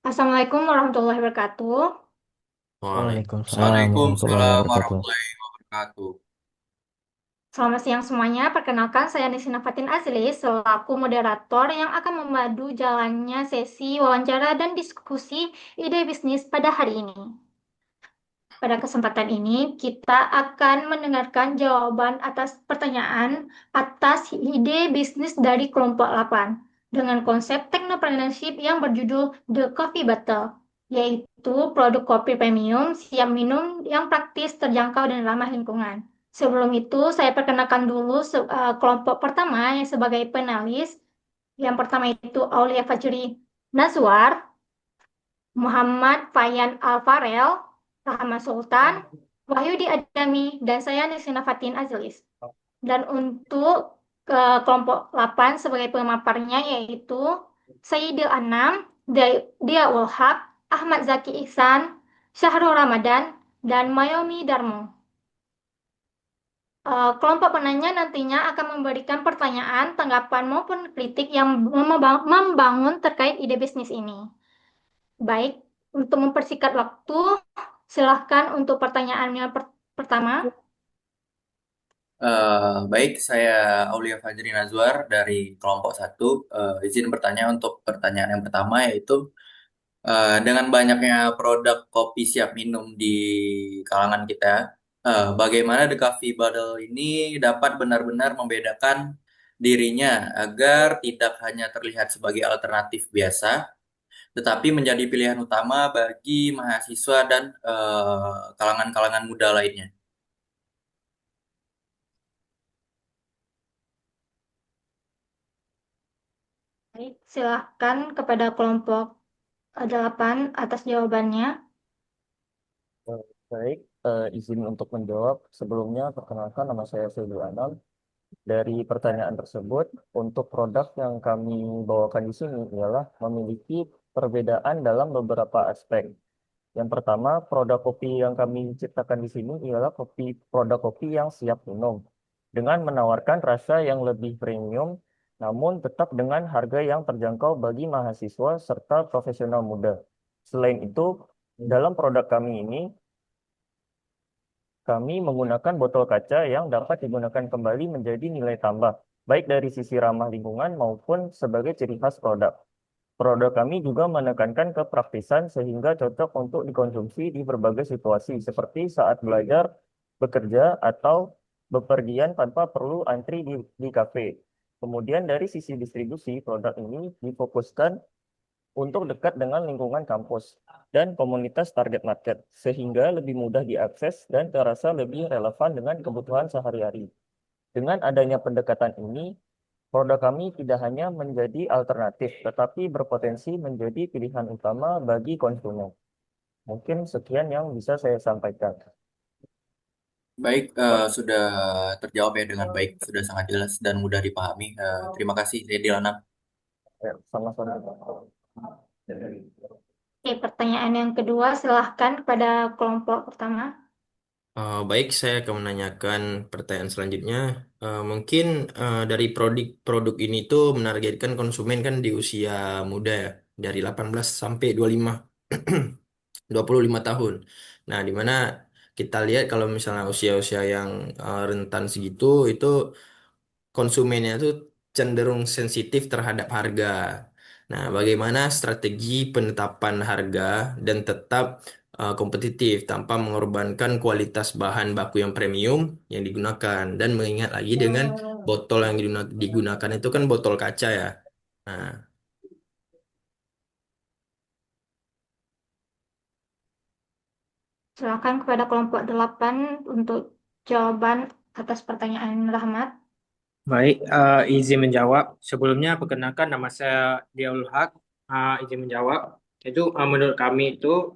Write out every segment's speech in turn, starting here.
Assalamualaikum warahmatullahi wabarakatuh. Waalaikumsalam warahmatullahi Waalaikumsalam wabarakatuh. warahmatullahi wabarakatuh. Selamat siang semuanya. Perkenalkan saya Nisina Fatin Azli selaku moderator yang akan memadu jalannya sesi wawancara dan diskusi ide bisnis pada hari ini. Pada kesempatan ini, kita akan mendengarkan jawaban atas pertanyaan atas ide bisnis dari kelompok 8 dengan konsep technopreneurship yang berjudul The Coffee Battle, yaitu produk kopi premium siap minum yang praktis, terjangkau, dan ramah lingkungan. Sebelum itu, saya perkenalkan dulu kelompok pertama yang sebagai penalis. Yang pertama itu Aulia Fajri Nazwar, Muhammad Fayan Alfarel, Rahmat Sultan, Wahyudi Adami, dan saya Nisina Fatin Azilis. Dan untuk kelompok 8 sebagai pemaparnya yaitu Sayyidil Anam, Dia Ulhaq, Ahmad Zaki Ihsan, Syahrul Ramadan, dan Mayomi Darmo. Kelompok penanya nantinya akan memberikan pertanyaan, tanggapan, maupun kritik yang membangun terkait ide bisnis ini. Baik, untuk mempersingkat waktu, silahkan untuk pertanyaannya pertama. Baik, saya Aulia Fajri Nazwar dari kelompok satu. Izin bertanya untuk pertanyaan yang pertama yaitu dengan banyaknya produk kopi siap minum di kalangan kita, bagaimana The Coffee Bottle ini dapat benar-benar membedakan dirinya agar tidak hanya terlihat sebagai alternatif biasa, tetapi menjadi pilihan utama bagi mahasiswa dan kalangan-kalangan muda lainnya. Baik, silahkan kepada kelompok 8 atas jawabannya. Eh, Baik, izin untuk menjawab. Sebelumnya, perkenalkan nama saya Febri Anam. Dari pertanyaan tersebut, untuk produk yang kami bawakan di sini ialah memiliki perbedaan dalam beberapa aspek. Yang pertama, produk kopi yang kami ciptakan di sini ialah produk kopi yang siap minum, dengan menawarkan rasa yang lebih premium, namun tetap dengan harga yang terjangkau bagi mahasiswa serta profesional muda. Selain itu, dalam produk kami ini, kami menggunakan botol kaca yang dapat digunakan kembali menjadi nilai tambah, baik dari sisi ramah lingkungan maupun sebagai ciri khas produk. Produk kami juga menekankan kepraktisan sehingga cocok untuk dikonsumsi di berbagai situasi, seperti saat belajar, bekerja, atau bepergian tanpa perlu antri di kafe. Kemudian dari sisi distribusi, produk ini difokuskan untuk dekat dengan lingkungan kampus dan komunitas target market, sehingga lebih mudah diakses dan terasa lebih relevan dengan kebutuhan sehari-hari. Dengan adanya pendekatan ini, produk kami tidak hanya menjadi alternatif, tetapi berpotensi menjadi pilihan utama bagi konsumen. Mungkin sekian yang bisa saya sampaikan. Baik, Pak, sudah terjawab ya dengan baik, sudah sangat jelas dan mudah dipahami. Terima kasih, Lady Lana. ya, sama-sama. Pak. Oke, pertanyaan yang kedua, silahkan kepada kelompok pertama. Baik, saya akan menanyakan pertanyaan selanjutnya. Mungkin dari produk ini tuh menargetkan konsumen kan di usia muda ya, dari 18 sampai 25, 25 tahun. Nah, di mana kita lihat kalau misalnya usia-usia yang rentan segitu, itu konsumennya tuh cenderung sensitif terhadap harga. Nah, bagaimana strategi penetapan harga dan tetap kompetitif tanpa mengorbankan kualitas bahan baku yang premium yang digunakan dan mengingat lagi dengan botol yang digunakan itu kan botol kaca ya. Nah, Silahkan kepada kelompok 8 untuk jawaban atas pertanyaan Rahmat. Baik, izin menjawab. Sebelumnya perkenalkan nama saya Diaul Haq. Izin menjawab. Itu menurut kami itu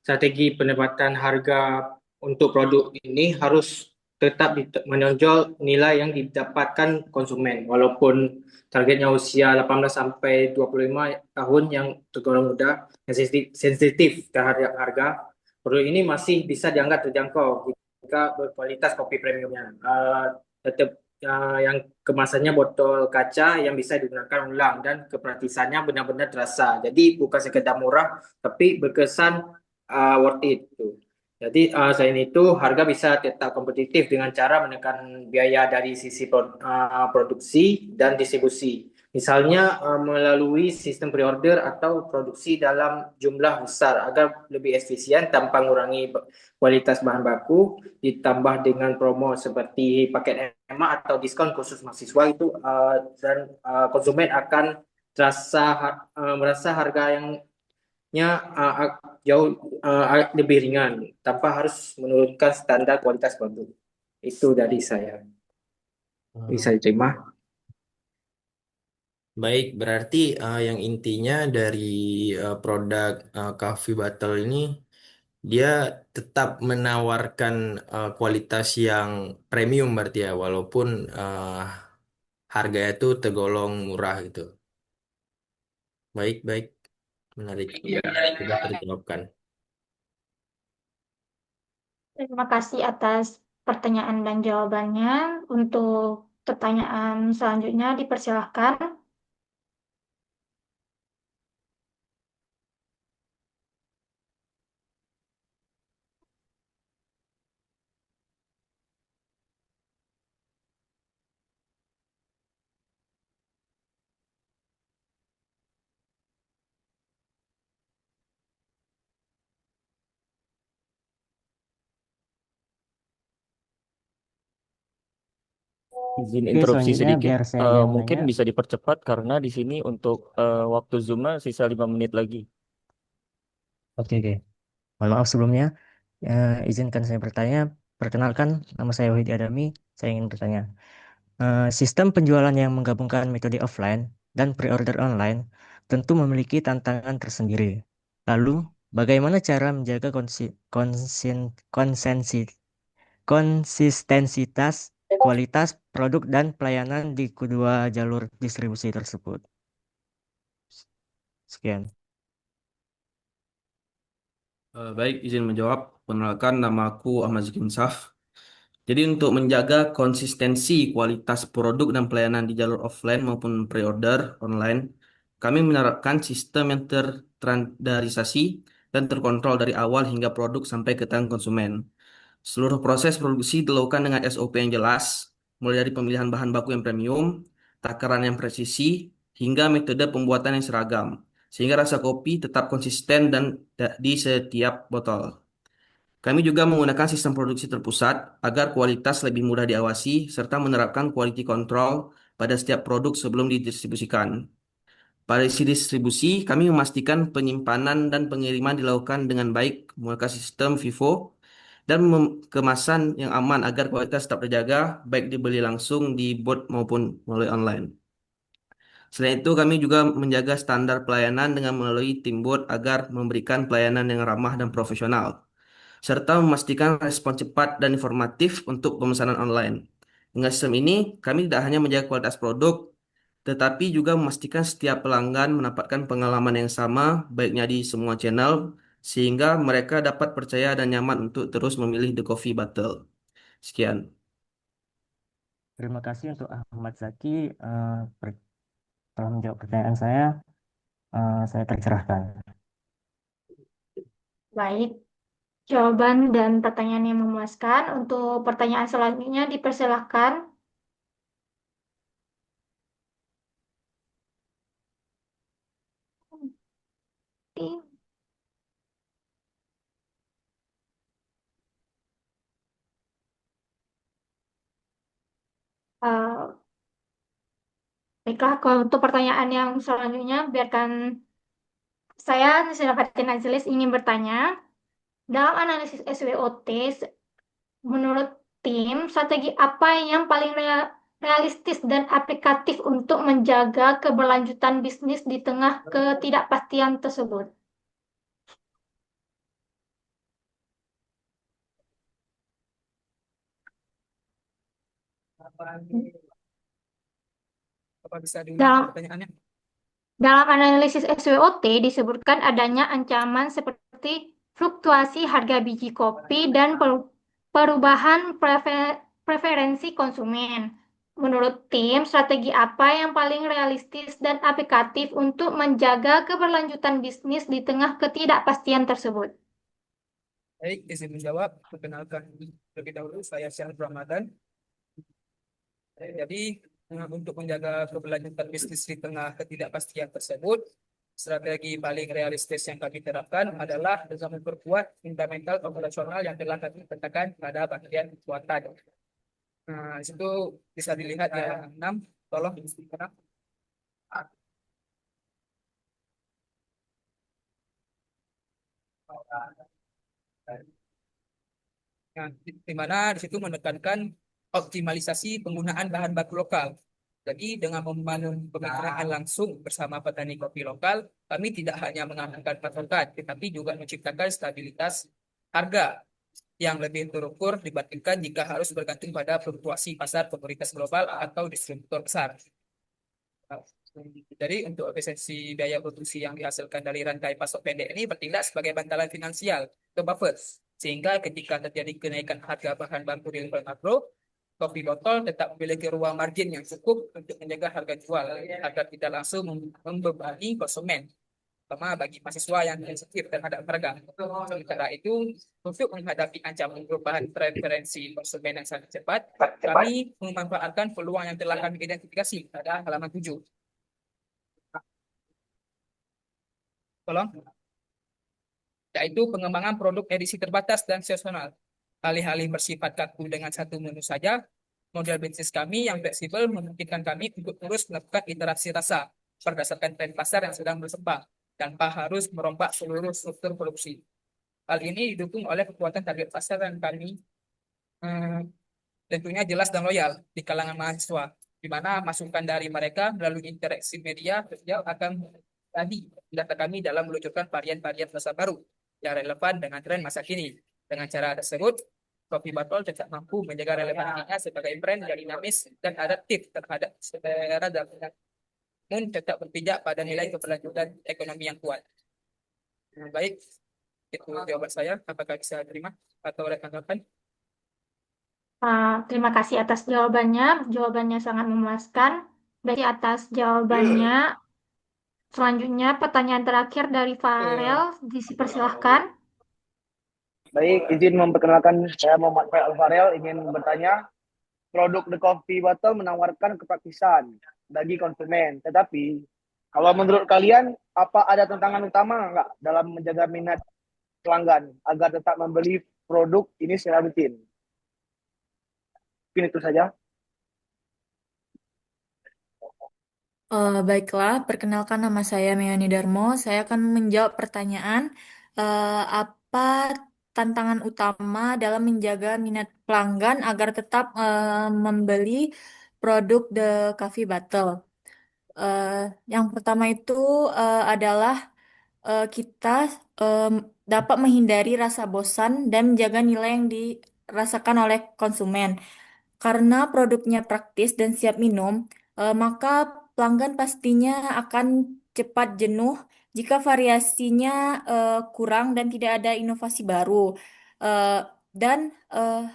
strategi penempatan harga untuk produk ini harus tetap menonjol nilai yang didapatkan konsumen. Walaupun targetnya usia 18 sampai 25 tahun yang tergolong muda, yang sensitif terhadap harga, produk ini masih bisa dianggap terjangkau jika berkualitas kopi premiumnya. Tetap yang kemasannya botol kaca yang bisa digunakan ulang dan kepraktisannya benar-benar terasa. Jadi bukan sekedar murah, tapi berkesan worth it tuh. Jadi selain itu harga bisa tetap kompetitif dengan cara menekan biaya dari sisi produksi dan distribusi. Misalnya melalui sistem pre-order atau produksi dalam jumlah besar agar lebih efisien tanpa mengurangi kualitas bahan baku, ditambah dengan promo seperti paket hemat atau diskon khusus mahasiswa itu dan konsumen akan merasa harga yang jauh lebih ringan tanpa harus menurunkan standar kualitas produk. Itu dari saya. Bisa diterima. Baik, berarti yang intinya dari produk Coffee Battle ini dia tetap menawarkan kualitas yang premium berarti ya, walaupun harganya itu tergolong murah gitu. Baik, baik, menarik. Sudah terjawabkan. Terima kasih atas pertanyaan dan jawabannya. Untuk pertanyaan selanjutnya dipersilahkan. Izin Oke, interupsi selanjutnya sedikit. biar saya aja yang Mungkin menanya. bisa dipercepat karena di sini untuk waktu Zoom sisa 5 menit lagi. Oke, oke. Mohon maaf sebelumnya. Izinkan saya bertanya. Perkenalkan, nama saya Wahid Adami. Saya ingin bertanya. Sistem penjualan yang menggabungkan metode offline dan pre-order online tentu memiliki tantangan tersendiri. Lalu, bagaimana cara menjaga konsistensitas, kualitas produk dan pelayanan di kedua jalur distribusi tersebut? Sekian. Baik, izin menjawab. Perkenalkan, nama aku Ahmad Zikinsaf. Jadi untuk menjaga konsistensi kualitas produk dan pelayanan di jalur offline maupun pre-order online, kami menerapkan sistem yang terstandarisasi dan terkontrol dari awal hingga produk sampai ke tangan konsumen. Seluruh proses produksi dilakukan dengan SOP yang jelas, mulai dari pemilihan bahan baku yang premium, takaran yang presisi, hingga metode pembuatan yang seragam, sehingga rasa kopi tetap konsisten dan di setiap botol. Kami juga menggunakan sistem produksi terpusat agar kualitas lebih mudah diawasi serta menerapkan quality control pada setiap produk sebelum didistribusikan. Pada sisi distribusi, kami memastikan penyimpanan dan pengiriman dilakukan dengan baik menggunakan sistem FIFO dan kemasan yang aman agar kualitas tetap terjaga baik dibeli langsung di bot maupun melalui online. Selain itu, kami juga menjaga standar pelayanan dengan melalui tim bot agar memberikan pelayanan yang ramah dan profesional serta memastikan respon cepat dan informatif untuk pemesanan online. Dengan sistem ini, kami tidak hanya menjaga kualitas produk, tetapi juga memastikan setiap pelanggan mendapatkan pengalaman yang sama, baiknya di semua channel, sehingga mereka dapat percaya dan nyaman untuk terus memilih The Coffee Battle. Sekian. Terima kasih untuk Ahmad Zaki telah menjawab pertanyaan saya. Saya tercerahkan. Baik, jawaban dan pertanyaan yang memuaskan. Untuk pertanyaan selanjutnya dipersilahkan. Eh, Baiklah, kalau untuk pertanyaan yang selanjutnya, biarkan saya, Nisina Fatin Azilis, ingin bertanya. Dalam analisis SWOT, menurut tim, strategi apa yang paling realistis dan aplikatif untuk menjaga keberlanjutan bisnis di tengah ketidakpastian tersebut? Apa bisa diulang Dalam pertanyaannya? Dalam analisis SWOT disebutkan adanya ancaman seperti fluktuasi harga biji kopi dan perubahan preferensi konsumen. Menurut tim, strategi apa yang paling realistis dan aplikatif untuk menjaga keberlanjutan bisnis di tengah ketidakpastian tersebut? Baik, izin menjawab. Perkenalkan terlebih dahulu, saya Syahid Ramadan. Jadi, untuk menjaga keberlanjutan bisnis di tengah ketidakpastian tersebut, strategi paling realistis yang kami terapkan adalah dengan memperkuat fundamental operasional yang telah kami katakan pada bagian kekuatan. Nah, di situ bisa dilihat di halaman 6. Tolong disesuaikan. Nah, di mana di situ menekankan optimalisasi penggunaan bahan baku lokal. Jadi dengan membangun pemeliharaan langsung bersama petani kopi lokal, kami tidak hanya mengamankan pasokan, tetapi juga menciptakan stabilitas harga yang lebih terukur dibandingkan jika harus bergantung pada fluktuasi pasar komoditas global atau distributor besar. Jadi untuk efisiensi biaya produksi yang dihasilkan dari rantai pasok pendek ini bertindak sebagai bantalan finansial atau buffer. Sehingga ketika terjadi kenaikan harga bahan baku di level makro, kopi botol tetap memiliki ruang margin yang cukup untuk menjaga harga jual agar tidak langsung membebani konsumen, terutama bagi mahasiswa yang sensitif terhadap harga. Sementara itu, untuk menghadapi ancaman perubahan preferensi konsumen yang sangat cepat, kami memanfaatkan peluang yang telah kami identifikasi pada halaman 7. Tolong. Yaitu pengembangan produk edisi terbatas dan seasonal. Alih-alih bersifat kaku dengan satu menu saja, model bisnis kami yang fleksibel memungkinkan kami untuk terus melakukan iterasi rasa berdasarkan tren pasar yang sedang berkembang tanpa harus merombak seluruh struktur produksi. Hal ini didukung oleh kekuatan target pasar yang kami tentunya jelas dan loyal di kalangan mahasiswa, di mana masukan dari mereka melalui interaksi media sosial akan tadi data kami dalam meluncurkan varian-varian rasa baru yang relevan dengan tren masa kini. Dengan cara tersebut, Kopi Botol tetap mampu menjaga relevansinya sebagai brand yang dinamis dan adaptif terhadap selera dan namun tetap berpijak pada nilai keberlanjutan ekonomi yang kuat. Baik, itu jawaban saya. Apakah bisa terima atau rekan-rekan? Terima kasih atas jawabannya. Jawabannya sangat memuaskan. Dari atas jawabannya, selanjutnya pertanyaan terakhir dari Farel, dipersilahkan. Baik, izin memperkenalkan, saya Muhammad Alvarel ingin bertanya, produk The Coffee Bottle menawarkan kepraktisan bagi konsumen, tetapi kalau menurut kalian, apa ada tantangan utama nggak dalam menjaga minat pelanggan agar tetap membeli produk ini secara rutin? Mungkin itu saja. Baiklah, perkenalkan nama saya Meoni Darmo. Saya akan menjawab pertanyaan apa tantangan utama dalam menjaga minat pelanggan agar tetap membeli produk The Coffee Bottle. Eh, yang pertama itu adalah kita em, dapat menghindari rasa bosan dan menjaga nilai yang dirasakan oleh konsumen. Karena produknya praktis dan siap minum, maka pelanggan pastinya akan cepat jenuh jika variasinya kurang dan tidak ada inovasi baru. Eh, dan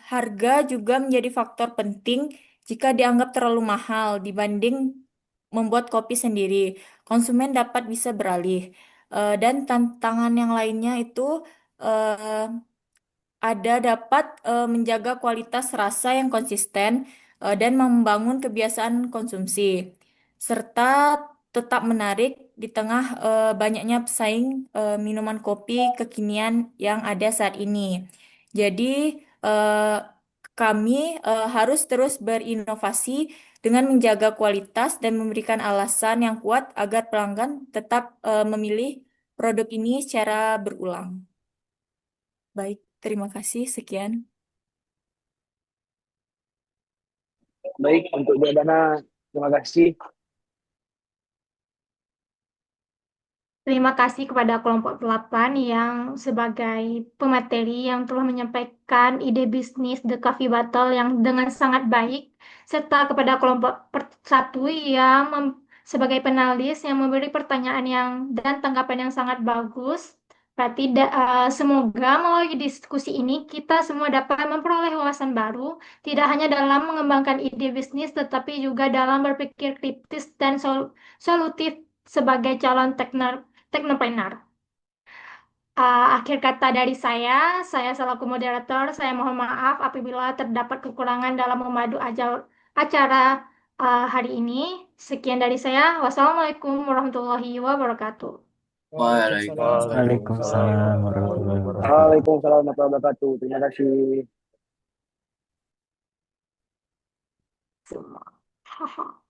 harga juga menjadi faktor penting jika dianggap terlalu mahal dibanding membuat kopi sendiri. Konsumen dapat bisa beralih. Dan tantangan yang lainnya itu eh, ada dapat menjaga kualitas rasa yang konsisten dan membangun kebiasaan konsumsi, serta tetap menarik di tengah banyaknya pesaing minuman kopi kekinian yang ada saat ini. Jadi, eh, kami harus terus berinovasi dengan menjaga kualitas dan memberikan alasan yang kuat agar pelanggan tetap memilih produk ini secara berulang. Baik, terima kasih. Sekian. Baik, untuk jawabannya, terima kasih. Terima kasih kepada kelompok 8 yang sebagai pemateri yang telah menyampaikan ide bisnis The Coffee Bottle yang dengan sangat baik, serta kepada kelompok 1 yang sebagai penulis yang memberi pertanyaan dan tanggapan yang sangat bagus. Semoga melalui diskusi ini kita semua dapat memperoleh wawasan baru, tidak hanya dalam mengembangkan ide bisnis, tetapi juga dalam berpikir kritis dan solutif sebagai calon teknopreneur. Akhir kata dari saya selaku moderator, saya mohon maaf apabila terdapat kekurangan dalam memadu acara hari ini. Sekian dari saya. Wassalamualaikum warahmatullahi wabarakatuh. Waalaikumsalam. Waalaikumsalam warahmatullahi wabarakatuh. Waalaikumsalam warahmatullahi wabarakatuh. Terima kasih. Semua. Haha.